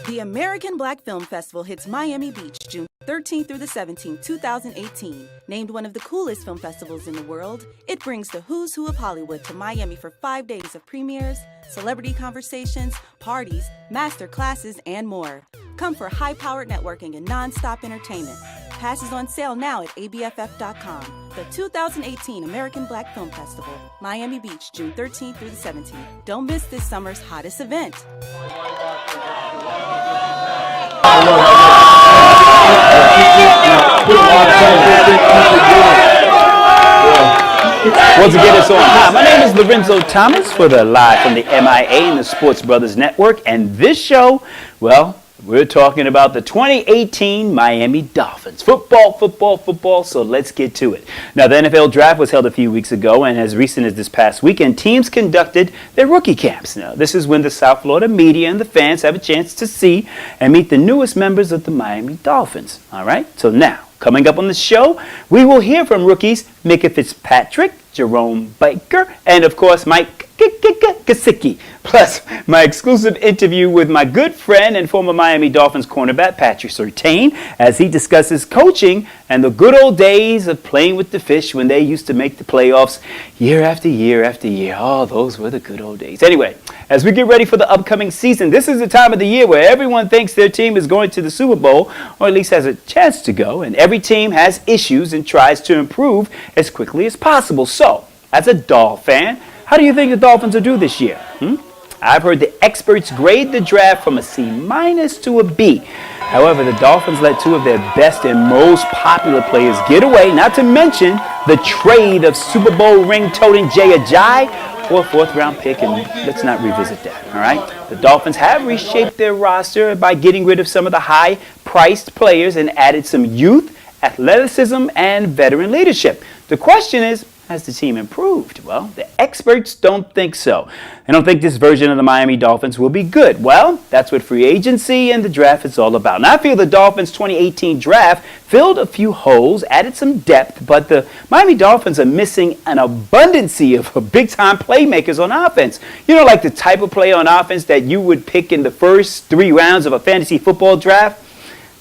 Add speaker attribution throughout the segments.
Speaker 1: The American Black Film Festival hits Miami Beach June 13th through the 17th, 2018. Named one of the coolest film festivals in the world, it brings the who's who of Hollywood to Miami for 5 days of premieres, celebrity conversations, parties, master classes, and more. Come for high-powered networking and non-stop entertainment. Passes on sale now at abff.com. The 2018 American Black Film Festival, Miami Beach, June 13th through the 17th. Don't miss this summer's hottest event.
Speaker 2: Once again, it's on. Hi, my name is Lorenzo Thomas for the Live from the M.I.A. and the Sports Brothers Network. And this show, well, we're talking about the 2018 Miami Dolphins. Football, so let's get to it. Now, the NFL Draft was held a few weeks ago, and as recent as this past weekend, teams conducted their rookie camps. Now, this is when the South Florida media and the fans have a chance to see and meet the newest members of the Miami Dolphins. All right? So now, coming up on the show, we will hear from rookies M.I.A. Fitzpatrick, Jerome Baker, and of course, Mike Gesicki. Plus, my exclusive interview with my good friend and former Miami Dolphins cornerback, Patrick Surtain, as he discusses coaching and the good old days of playing with the fish when they used to make the playoffs year after year after year. Oh, those were the good old days. Anyway, as we get ready for the upcoming season, this is the time of the year where everyone thinks their team is going to the Super Bowl, or at least has a chance to go, and every team has issues and tries to improve as quickly as possible. So, as a Dolphin fan, how do you think the Dolphins will do this year? I've heard the experts grade the draft from a C- to a B. However, the Dolphins let two of their best and most popular players get away, not to mention the trade of Super Bowl ring-toting Jay Ajayi for a fourth-round pick, and let's not revisit that, all right? The Dolphins have reshaped their roster by getting rid of some of the high-priced players and added some youth, athleticism, and veteran leadership. The question is, has the team improved? Well, the experts don't think so. They don't think this version of the Miami Dolphins will be good. Well, that's what free agency and the draft is all about. Now, I feel the Dolphins' 2018 draft filled a few holes, added some depth, but the Miami Dolphins are missing an abundance of big-time playmakers on offense. You know, like the type of player on offense that you would pick in the first 3 rounds of a fantasy football draft.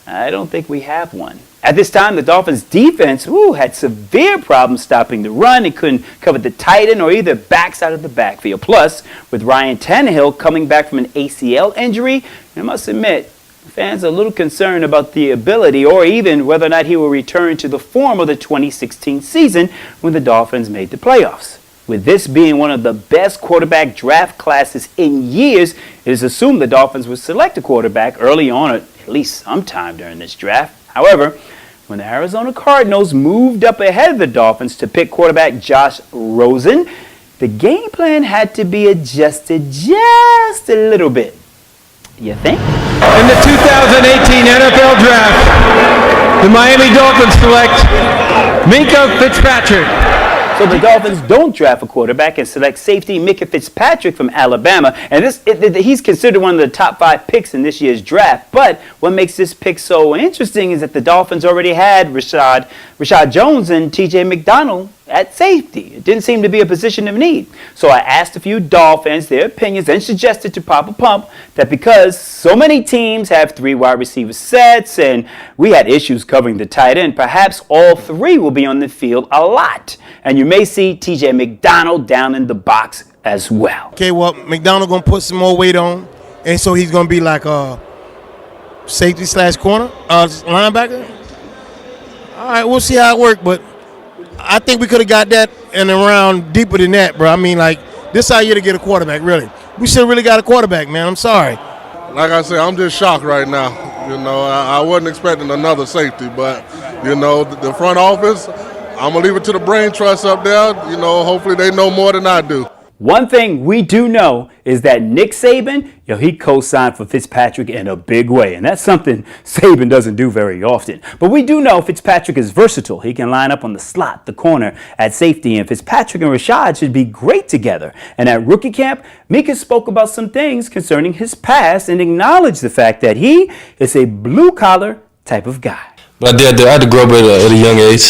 Speaker 2: I don't think we have one. At this time, the Dolphins' defense had severe problems stopping the run. It couldn't cover the tight end or either backs out of the backfield. Plus, with Ryan Tannehill coming back from an ACL injury, I must admit, fans are a little concerned about the ability or even whether or not he will return to the form of the 2016 season when the Dolphins made the playoffs. With this being one of the best quarterback draft classes in years, it is assumed the Dolphins will select a quarterback early on, or at least sometime during this draft. However, when the Arizona Cardinals moved up ahead of the Dolphins to pick quarterback Josh Rosen, the game plan had to be adjusted just a little bit. You think?
Speaker 3: In the 2018 NFL Draft, the Miami Dolphins select M.I.A. Fitzpatrick.
Speaker 2: So the Dolphins don't draft a quarterback and select safety M.I.A. Fitzpatrick from Alabama. And he's considered one of the top 5 picks in this year's draft. But what makes this pick so interesting is that the Dolphins already had Rashad Jones and T.J. McDonald at safety. It didn't seem to be a position of need. So I asked a few Dolphins their opinions and suggested to Papa Pump that because so many teams have 3 wide receiver sets and we had issues covering the tight end, perhaps all 3 will be on the field a lot. And you may see T.J. McDonald down in the box as well.
Speaker 4: Okay, well, McDonald going to put some more weight on, and so he's going to be like a safety/corner, linebacker. All right, we'll see how it works, but I think we could have got that in a round deeper than that, bro. I mean, like, this our year to get a quarterback, really. We should have really got a quarterback, man. I'm sorry.
Speaker 5: Like I said, I'm just shocked right now. You know, I wasn't expecting another safety, but, you know, the front office, I'm going to leave it to the brain trust up there. You know, hopefully they know more than I do.
Speaker 2: One thing we do know is that Nick Saban, he co-signed for Fitzpatrick in a big way. And that's something Saban doesn't do very often. But we do know Fitzpatrick is versatile. He can line up on the slot, the corner, at safety. And Fitzpatrick and Rashad should be great together. And at rookie camp, M.I.A. spoke about some things concerning his past and acknowledged the fact that he is a blue-collar type of guy.
Speaker 6: But I had to grow up at a young age.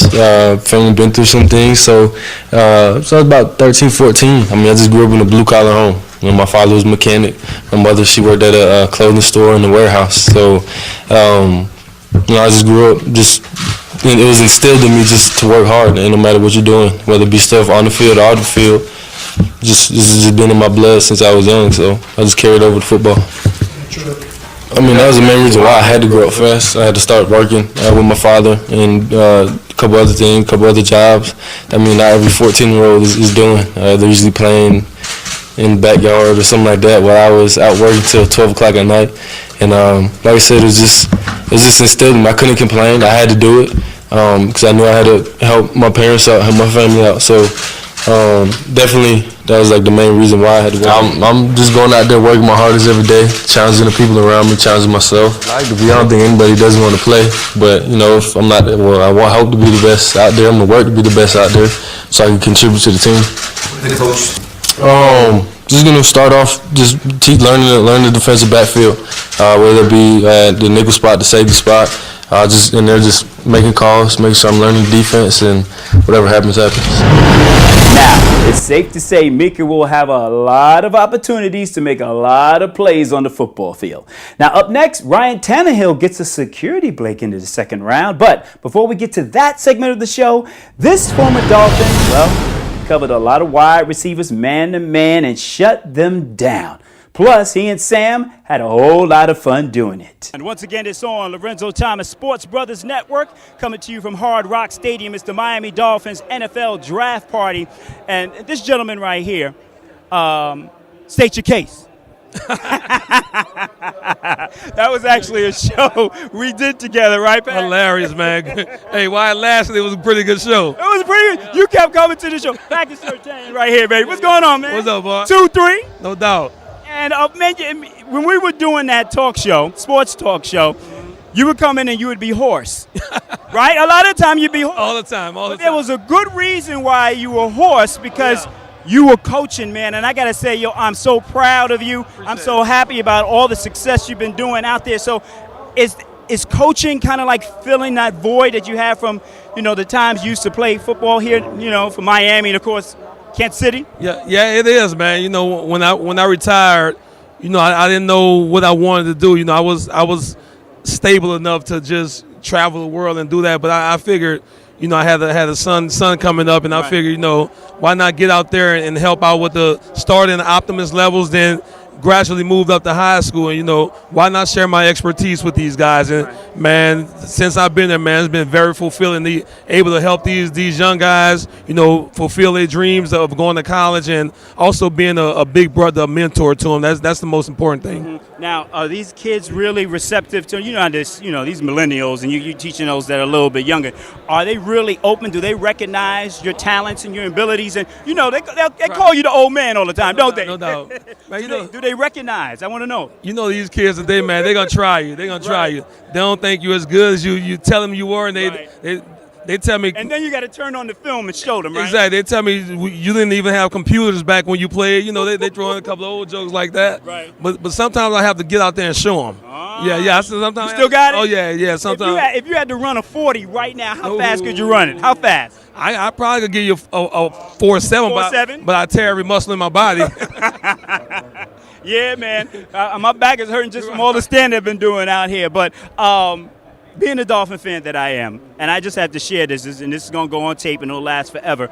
Speaker 6: Family been through some things, so I was about 13, 14. I mean, I just grew up in a blue-collar home. My father was a mechanic. My mother, she worked at a clothing store in the warehouse. So, I just grew up it was instilled in me just to work hard, and no matter what you're doing, whether it be stuff on the field or off the field, this has just been in my blood since I was young. So I just carried over to football. That was the main reason why I had to grow up fast. I had to start working with my father and a couple other things, a couple other jobs. Not every 14-year-old is doing. They're usually playing in the backyard or something like that while I was out working till 12 o'clock at night. And like I said, it was just instilled in me. I couldn't complain. I had to do it because I knew I had to help my parents out, help my family out. So definitely that was like the main reason why I had to go. I'm just going out there working my hardest every day, challenging the people around me, challenging myself. I don't think anybody doesn't want to play, but if I'm not, I hope to be the best out there. I'm gonna work to be the best out there so I can contribute to the team. Just gonna start off just learning the defensive backfield, whether it be the nickel spot, the safety spot. Just in there, just making calls, making sure I'm learning defense, and whatever happens.
Speaker 2: Now, it's safe to say M.I.A will have a lot of opportunities to make a lot of plays on the football field. Now, up next, Ryan Tannehill gets a security break into the second round. But before we get to that segment of the show, this former Dolphin, covered a lot of wide receivers man-to-man and shut them down. Plus, he and Sam had a whole lot of fun doing it. And once again, it's on Lorenzo Thomas Sports Brothers Network, coming to you from Hard Rock Stadium. It's the Miami Dolphins NFL Draft Party. And this gentleman right here, state your case. That was actually a show we did together, right, Pat?
Speaker 3: Hilarious, man. Hey, while it lasted, it was a pretty good show.
Speaker 2: It was pretty good. You kept coming to the show. Back to Sir Tane right here, baby. What's going on, man?
Speaker 3: What's up, boy?
Speaker 2: 2-3.
Speaker 3: No doubt.
Speaker 2: And when we were doing that talk show, sports talk show, you would come in and you would be hoarse, right? A lot of the time you'd be hoarse.
Speaker 3: All the time.
Speaker 2: But there was a good reason why you were hoarse, because you were coaching, man. And I got to say, I'm so proud of you. I'm so happy about all the success you've been doing out there. So is coaching kind of like filling that void that you have from, the times you used to play football here, for Miami and, of course, Kansas City?
Speaker 3: Yeah, it is, man. When I retired, I didn't know what I wanted to do. I was stable enough to just travel the world and do that, but I figured, I had a son coming up, and I figured, why not get out there and help out with the starting Optimus levels, then gradually moved up to high school, and why not share my expertise with these guys? And man, since I've been there, man, it's been very fulfilling, able to help these young guys, fulfill their dreams of going to college, and also being a big brother, a mentor to them. That's the most important thing.
Speaker 2: Mm-hmm. Now, are these kids really receptive to these millennials, and you teaching those that are a little bit younger? Are they really open? Do they recognize your talents and your abilities? And they call you the old man all the time, don't they?
Speaker 3: No doubt. Man,
Speaker 2: do they recognize? I want to know.
Speaker 3: These kids today, man, they're gonna try you. They're gonna try you. They don't think you as good as you tell them you were, and they tell me.
Speaker 2: And then you got to turn on the film and show them, right?
Speaker 3: Exactly. They tell me you didn't even have computers back when you played. They throw in a couple of old jokes like that.
Speaker 2: Right.
Speaker 3: But sometimes I have to get out there and show them. Yeah. Sometimes.
Speaker 2: You still got it?
Speaker 3: Oh yeah. Sometimes.
Speaker 2: If you had to run a 40 right now, how fast could you run it? How fast?
Speaker 3: I probably could give you a 4.7, but I tear every muscle in my body.
Speaker 2: Yeah, man. My back is hurting just from all the standing I've been doing out here. But being a Dolphin fan that I am, and I just have to share this, and this is going to go on tape and it'll last forever.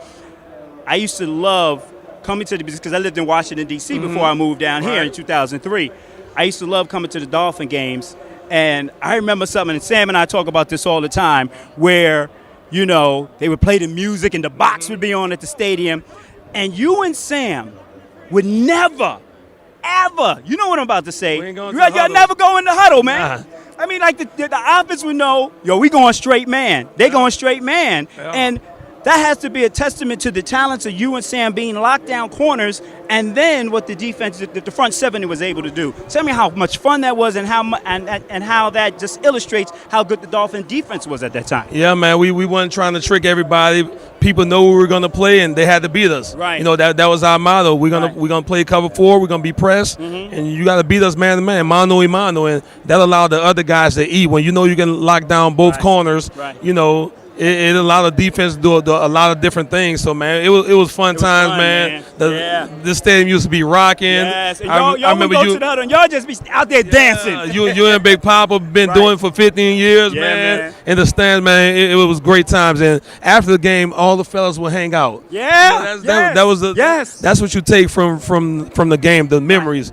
Speaker 2: I used to love coming to because I lived in Washington, D.C. before I moved down here in 2003. I used to love coming to the Dolphin games. And I remember something, and Sam and I talk about this all the time, where, they would play the music and the box would be on at the stadium. And you and Sam would never, ever, you know what I'm about to say, y'all never go in the huddle, man. Nah. I mean, like the offense would know, we going straight man. They going straight man. Yeah. And that has to be a testament to the talents of you and Sam being lockdown corners, and then what the defense, the front seven was able to do. Tell me how much fun that was, and how that just illustrates how good the Dolphin defense was at that time.
Speaker 3: Yeah, man, we weren't trying to trick everybody. People know we were going to play, and they had to beat us.
Speaker 2: Right.
Speaker 3: That was our motto. We're gonna play cover 4. We're gonna be pressed, and you got to beat us man to man, mano y mano, and that allowed the other guys to eat. When you can lock down both corners, it allowed the defense to do a lot of different things. So, man, it was fun times,
Speaker 2: fun,
Speaker 3: man.
Speaker 2: man.
Speaker 3: This stadium used to be rocking.
Speaker 2: Yes, and
Speaker 3: I
Speaker 2: y'all
Speaker 3: remember
Speaker 2: would go to the huddle and y'all just be out there dancing.
Speaker 3: You and Big Papa been doing it for 15 years,
Speaker 2: Yeah,
Speaker 3: man. In the stands, man, it was great times. And after the game, all the fellas would hang out.
Speaker 2: Yeah,
Speaker 3: That's what you take from the game, the memories.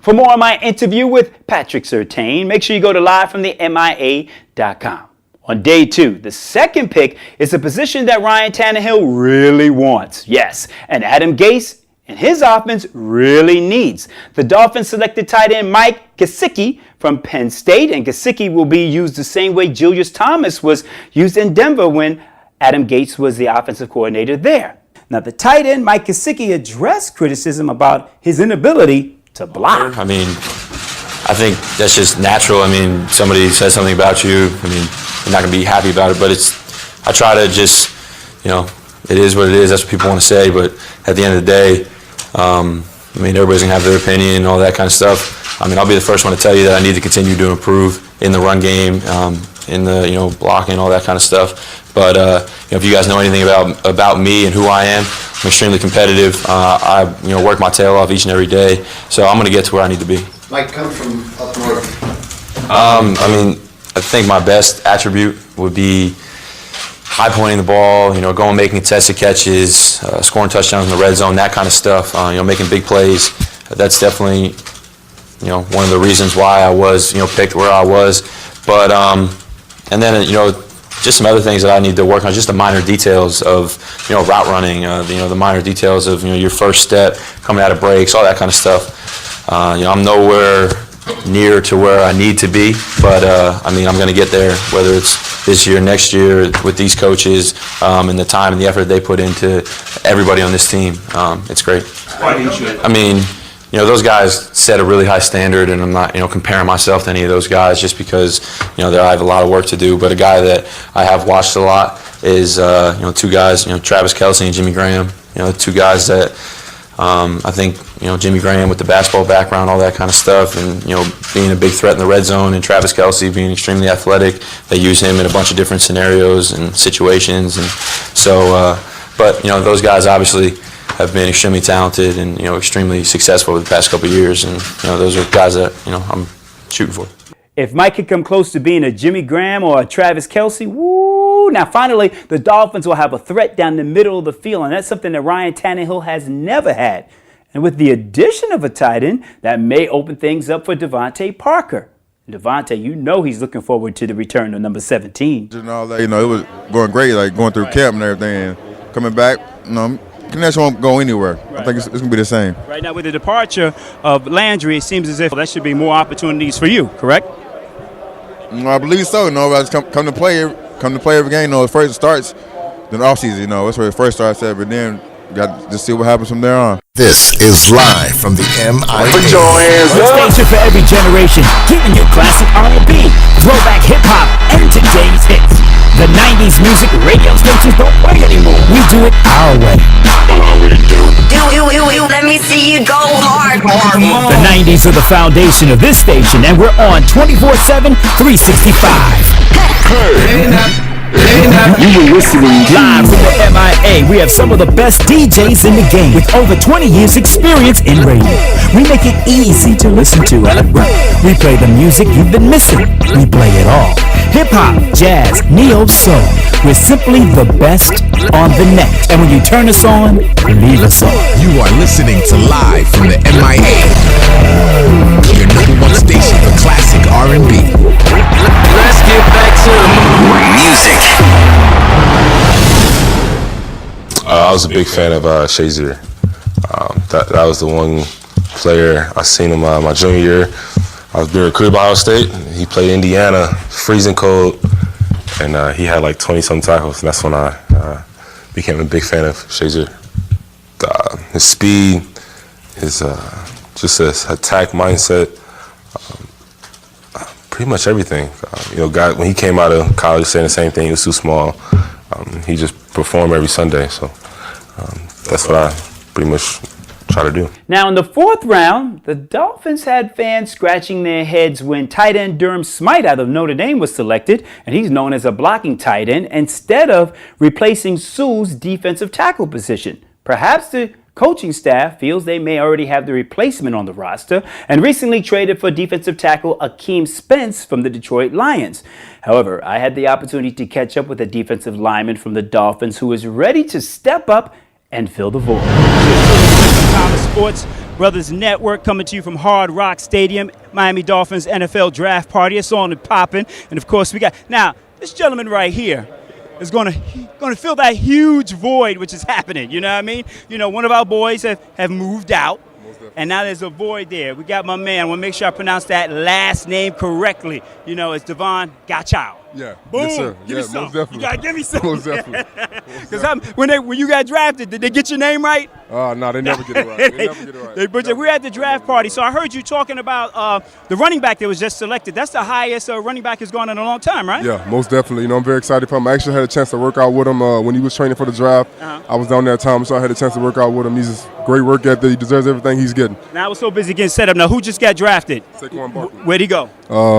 Speaker 2: For more on my interview with Patrick Surtain, make sure you go to livefromthemia.com. On day 2, the second pick is a position that Ryan Tannehill really wants. Yes, and Adam Gase and his offense really needs. The Dolphins selected tight end Mike Gesicki from Penn State, and Gesicki will be used the same way Julius Thomas was used in Denver when Adam Gase was the offensive coordinator there. Now, the tight end Mike Gesicki addressed criticism about his inability to block.
Speaker 7: I mean, I think that's just natural. I mean, somebody says something about you. I mean, you're not going to be happy about it, but I try to just, it is what it is. That's what people want to say. But at the end of the day, I mean, everybody's going to have their opinion and all that kind of stuff. I mean, I'll be the first one to tell you that I need to continue to improve in the run game, in the, blocking, all that kind of stuff. But, if you guys know anything about me and who I am, I'm extremely competitive. I, work my tail off each and every day. So I'm going to get to where I need to be.
Speaker 8: Mike, come from up north.
Speaker 7: I mean, I think my best attribute would be high pointing the ball, going making contested catches, scoring touchdowns in the red zone, that kind of stuff. Making big plays. That's definitely, one of the reasons why I was, picked where I was. But and then just some other things that I need to work on, just the minor details of route running, the minor details of your first step, coming out of breaks, all that kind of stuff. I'm nowhere near to where I need to be, but I mean, I'm going to get there, whether it's this year, next year, with these coaches, and the time and the effort they put into everybody on this team. It's great. I mean, those guys set a really high standard, and I'm not, comparing myself to any of those guys just because, I have a lot of work to do. But a guy that I have watched a lot is, two guys, Travis Kelce and Jimmy Graham. Two guys that I think, Jimmy Graham with the basketball background, all that kind of stuff, and, being a big threat in the red zone, and Travis Kelce being extremely athletic. They use him in a bunch of different scenarios and situations. And so, but, those guys obviously have been extremely talented and, extremely successful over the past couple of years. And, those are guys that, I'm shooting for.
Speaker 2: If Mike could come close to being a Jimmy Graham or a Travis Kelce, woo! Now, finally, the Dolphins will have a threat down the middle of the field, and that's something that Ryan Tannehill has never had. And with the addition of a tight end, that may open things up for Devontae Parker. And Devontae, he's looking forward to the return of number 17.
Speaker 9: And all that, it was going great, like going through camp and everything, and coming back, connection won't go anywhere. Right. I think it's going to be the same.
Speaker 2: Right now, with the departure of Landry, it seems as if that should be more opportunities for you, correct?
Speaker 9: I believe so. I just come to play every game. First it starts, then the offseason. That's where it first starts at, but then got to see what happens from there on.
Speaker 8: This is live from the M.I.A.
Speaker 10: Put your hands up.
Speaker 11: Station for every generation, giving you classic R&B, throwback hip-hop, and today's hits. The 90s music radio stations don't play anymore. We do it our way.
Speaker 12: Let me see you go hard.
Speaker 11: The 90s are the foundation of this station, and we're on 24/7, 365. You were listening live from the M.I.A. We have some of the best DJs in the game with over 20 years experience in radio. We make it easy to listen to at work. We play the music you've been missing. We play it all. Hip-hop, jazz, neo-soul. We're simply the best on the net. And when you turn us on, leave us on.
Speaker 8: You are listening to Live from the M.I.A. Your number one station for classic R&B.
Speaker 10: Let's get back to music.
Speaker 6: I was a big fan of Shazier. That was the one player I seen him my junior year. I was being recruited by Ohio State. He played Indiana, freezing cold, and he had like 20-some tackles, and that's when I became a big fan of Shazier. His speed, his just his attack mindset, pretty much everything. Guy, when he came out of college saying the same thing, he was too small. He just performed every Sunday, so that's what I pretty much
Speaker 7: try to do.
Speaker 2: Now, in the fourth round, the Dolphins had fans scratching their heads when tight end Durham Smythe out of Notre Dame was selected, and he's known as a blocking tight end, instead of replacing Sue's defensive tackle position. Perhaps the coaching staff feels they may already have the replacement on the roster and recently traded for defensive tackle Akeem Spence from the Detroit Lions. However, I had the opportunity to catch up with a defensive lineman from the Dolphins who is ready to step up and fill the void.
Speaker 13: Thomas Sports Brothers Network coming to you from Hard Rock Stadium, Miami Dolphins NFL Draft Party. It's on and popping. And of course, we got now this gentleman right here is going to fill that huge void which is happening. You know what I mean? You know, one of our boys have moved out, and now there's a void there. We got my man. I want to make sure I pronounce that last name correctly. You know, it's Devon Gachau.
Speaker 5: Yeah.
Speaker 13: Boom.
Speaker 5: Yes, sir.
Speaker 13: Give
Speaker 5: yeah,
Speaker 13: me some.
Speaker 5: most definitely.
Speaker 13: You gotta give me some.
Speaker 5: Most definitely.
Speaker 13: Because when you got drafted, did they get your name right?
Speaker 5: No, they never get it right. They never get it right.
Speaker 13: We're at the draft party, so I heard you talking about the running back that was just selected. That's the highest running back has gone in a long time, right?
Speaker 5: Yeah, most definitely. You know, I'm very excited for him. I actually had a chance to work out with him when he was training for the draft. I was down there at time, so I had a chance to work out with him. He's just great work ethic. He deserves everything he's getting.
Speaker 13: Now I was so busy getting set up. Now who just got drafted?
Speaker 5: Saquon Barkley.
Speaker 13: Where'd he go?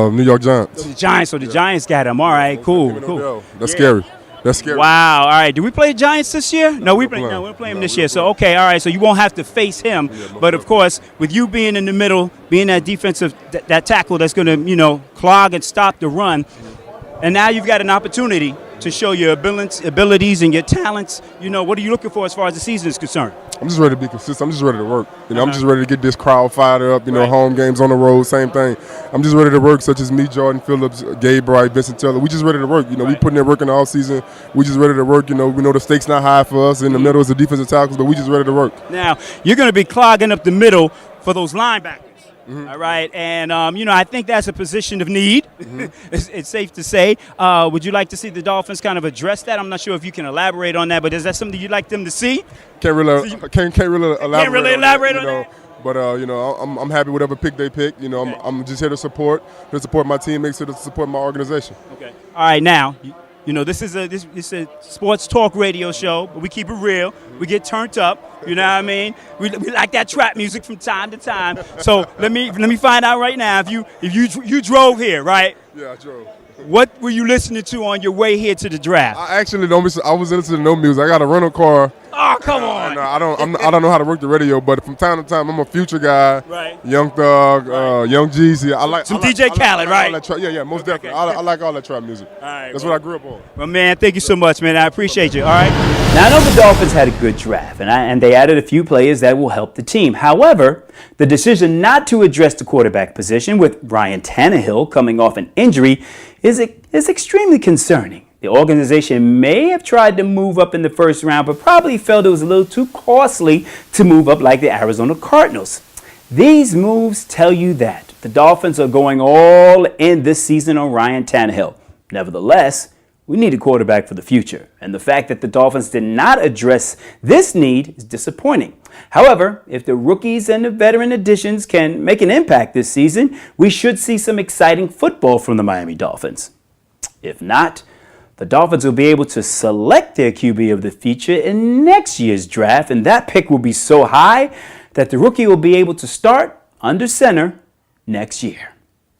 Speaker 5: New York Giants.
Speaker 13: The Giants. So the Giants got him. All right, cool.
Speaker 5: That's scary. That's scary.
Speaker 13: Wow. All right. Do we play Giants this year? No, we don't play him this year. So okay. All right. So you won't have to face him. But of course, with you being in the middle, being that defensive that tackle that's going to clog and stop the run, and now you've got an opportunity to show your abilities and your talents. What are you looking for as far as the season is concerned?
Speaker 5: I'm just ready to be consistent. I'm just ready to work. I'm just ready to get this crowd fired up. Home games on the road, same thing. I'm just ready to work, such as me, Jordan Phillips, Gabe Bright, Vincent Taylor. We just ready to work. We putting in work in the offseason. We just ready to work. We know the stakes not high for us. In the middle is the defensive tackles, but we just ready to work.
Speaker 13: Now, you're going to be clogging up the middle for those linebackers. All right, and I think that's a position of need. It's safe to say. Would you like to see the Dolphins kind of address that? I'm not sure if you can elaborate on that, but is that something you'd like them to see?
Speaker 5: Can't really elaborate
Speaker 13: on that.
Speaker 5: But I'm happy with whatever pick they pick. I'm just here to support my teammates, here to support my organization.
Speaker 13: Okay. All right, now. This is a sports talk radio show, but we keep it real. We get turned up. You know what I mean? We like that trap music from time to time. So let me find out right now if you drove here, right?
Speaker 5: Yeah, I drove.
Speaker 13: What were you listening to on your way here to the draft?
Speaker 5: I actually don't. I was listening to no music. I got a rental car.
Speaker 13: Oh, come on!
Speaker 5: I don't know how to work the radio, but from time to time, I'm a Future guy.
Speaker 13: Right.
Speaker 5: Young Thug, Young Jeezy. I like
Speaker 13: some DJ Khaled, right?
Speaker 5: Yeah, most definitely. I like all that trap music.
Speaker 13: All right,
Speaker 5: that's what I grew up on.
Speaker 13: Well, man, thank you so much, man. I appreciate you. All right.
Speaker 2: Now, I know the Dolphins had a good draft, and they added a few players that will help the team. However, the decision not to address the quarterback position with Ryan Tannehill coming off an injury is extremely concerning. The organization may have tried to move up in the first round, but probably felt it was a little too costly to move up like the Arizona Cardinals. These moves tell you that the Dolphins are going all in this season on Ryan Tannehill. Nevertheless, we need a quarterback for the future, and the fact that the Dolphins did not address this need is disappointing. However, if the rookies and the veteran additions can make an impact this season, we should see some exciting football from the Miami Dolphins. If not, the Dolphins will be able to select their QB of the future in next year's draft, and that pick will be so high that the rookie will be able to start under center next year.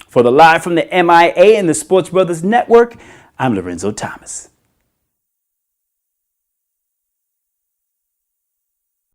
Speaker 2: For the Live from the M.I.A. and the Sports Brothers Network, I'm Lorenzo Thomas.